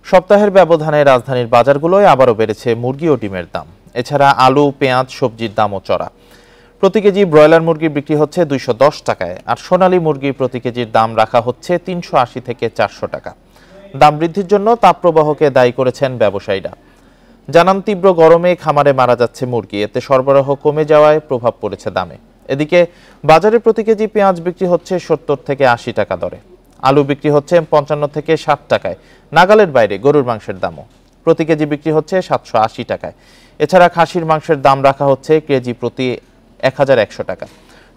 সপ্তাহের ব্যবধানে রাজধানীর বাজারগুলোয় আবারও বেড়েছে মুরগি ও ডিমের দাম। এছাড়া আলু, পেঁয়াজ, সবজির দামও চড়া। প্রতি কেজি ব্রয়লার মুরগি বিক্রি হচ্ছে 210 টাকায়, আর সোনালী মুরগির প্রতি কেজির দাম রাখা হচ্ছে 380 থেকে 400 টাকা। দাম বৃদ্ধির জন্য তাপপ্রবাহকে দায়ী করেছেন ব্যবসায়ীরা। জানান, তীব্র গরমে খামারে মারা যাচ্ছে মুরগি, এতে সরবরাহ কমে যাওয়ায় প্রভাব পড়েছে দামে। এদিকে বাজারে প্রতি কেজি পেঁয়াজ বিক্রি হচ্ছে 70 থেকে 80 টাকা দরে। আলু বিক্রি হচ্ছে 55 থেকে 60 টাকায়। নাগালের বাইরে গরুর মাংসের দামও প্রতি কেজি বিক্রি হচ্ছে 780 টাকায়। এছাড়া খাসির মাংসের দাম রাখা হচ্ছে কেজি প্রতি 1100 টাকা।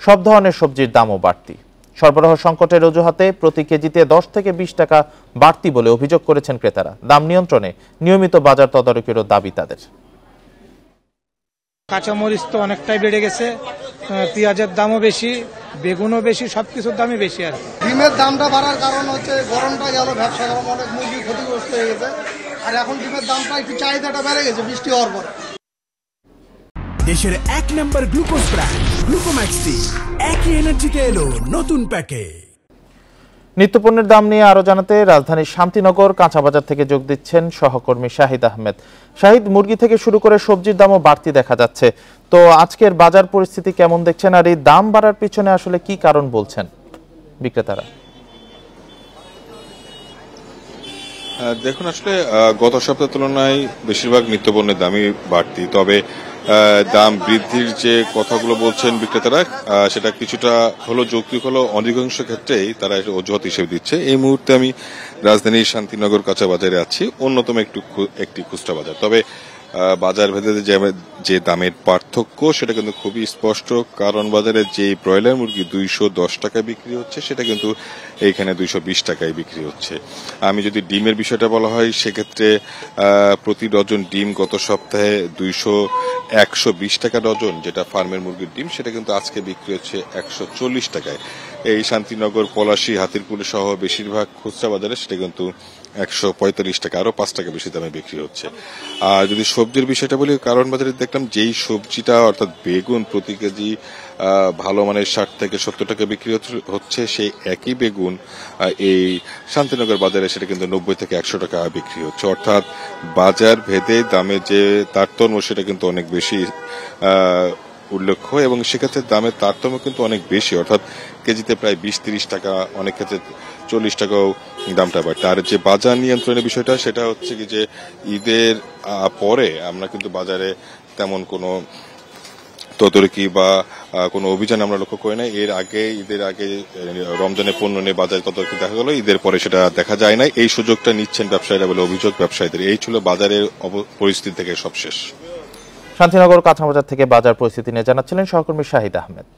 সব ধরনের সবজির দামও বাড়তি। সরবরাহ সংকটের অজুহাতে প্রতি কেজিতে 10 থেকে 20 টাকা বাড়তি বলে অভিযোগ করেছেন ক্রেতারা। দাম নিয়ন্ত্রণে নিয়মিত বাজার তদারকিরও দাবি তাদের। কাঁচামরিচ তো অনেকটাই বেড়ে গেছে, পেঁয়াজের দামও বেশি, বেগুনও বেশি, সবকিছুর দামই বেশি। আর ডিমের দামটা বাড়ার কারণ হচ্ছে গরমটা গেল, ব্যবসা গরম, অনেক মুরগি ক্ষতিগ্রস্ত হয়ে গেছে। আর এখন ডিমের দামটা একটু চাহিদাটা বেড়ে গেছে বৃষ্টি হওয়ার পর। দেশের 1 নম্বর গ্লুকোজ ব্র্যান্ড গ্লুকোম্যাক্স টি একই এনার্জিতে এলো নতুন প্যাকে। নিত্যপণ্যের দাম নিয়ে আরো জানাতে রাজধানীর শান্তিনগর কাঁচা বাজার থেকে যোগ দিচ্ছেন সহকর্মী শাহিদ আহমেদ। শাহিদ, মুরগি থেকে শুরু করে সবজির দামও বাড়তি দেখা যাচ্ছে, তো আজকের বাজার পরিস্থিতি কেমন দেখছেন, আর এই দাম বাড়ার পিছনে আসলে কি কারণ বলছেন বিক্রেতারা? দেখুন, আসলে গত সপ্তাহের তুলনায় বেশিরভাগ নিত্যপণ্যের দামই বাড়তি, তবে দাম বৃদ্ধির যে কথাগুলো বলছেন বিক্রেতারা সেটা কিছুটা হলো যৌক্তিক, হলো অধিকাংশ ক্ষেত্রেই তারা অজুহাত হিসেবে দিচ্ছে। এই মুহূর্তে আমি রাজধানীর শান্তিনগর কাঁচা বাজারে আছি, অন্যতম একটি খুচরা বাজার। তবে বাজার ভেদে যে দামের পার্থক্য সেটা কিন্তু খুবই স্পষ্ট, কারণ বাজারে যে ব্রয়লার মুরগি 210 টাকায় বিক্রি হচ্ছে সেটা কিন্তু এইখানে 220 টাকায় বিক্রি হচ্ছে। আমি যদি ডিমের বিষয়টা বলা হয়, সেক্ষেত্রে প্রতি ডজন ডিম গত সপ্তাহে 120 টাকা ডজন, যেটা ফার্মের মুরগির ডিম, সেটা কিন্তু আজকে বিক্রি হচ্ছে 140 টাকায়। এই শান্তিনগর, পলাশী, হাতিরপুল সহ বেশিরভাগ খুচরা বাজারে সেটা কিন্তু 145 টাকা, আরো 5 টাকা বেশি দামে বিক্রি হচ্ছে। আর যদি সবজির বিষয়টা বলি, কারণ বাজারে দেখলাম যেই সবজিটা অর্থাৎ বেগুন প্রতি কেজি ভালো মানের 60 থেকে 70 টাকা বিক্রি হচ্ছে, সেই একই বেগুন এই শান্তিনগর বাজারে সেটা কিন্তু 90 থেকে 100 টাকা বিক্রি হচ্ছে। অর্থাৎ বাজার ভেদে দামে যে তারতম্য সেটা কিন্তু অনেক বেশি উল্লেখ্য, এবং সেক্ষেত্রে দামের তারতম্য কিন্তু অনেক বেশি, অর্থাৎ কেজিতে প্রায় 20-30 টাকা, অনেক ক্ষেত্রে 40 টাকাও দামটা বাড়ছে। আর যে বাজার নিয়ন্ত্রণের বিষয়টা, সেটা হচ্ছে কি যে ঈদের পরে আমরা কিন্তু বাজারে তেমন কোনো তদারকি বা কোনো অভিযান আমরা লক্ষ্য করি না। ঈদের আগে রমজানের পণ্য নিয়ে বাজারে তদারকি দেখা গেল, ঈদের পরে সেটা দেখা যায় না। এই সুযোগটা নিচ্ছেন ব্যবসায়ীরা বলে অভিযোগ ব্যবসায়ীদের। এই ছিল বাজারের পরিস্থিতি থেকে সবশেষ। শান্তিনগর কাঁচা বাজার থেকে বাজার পরিস্থিতি নিয়ে জানাচ্ছিলেন সহকর্মী শাহিদ আহমেদ।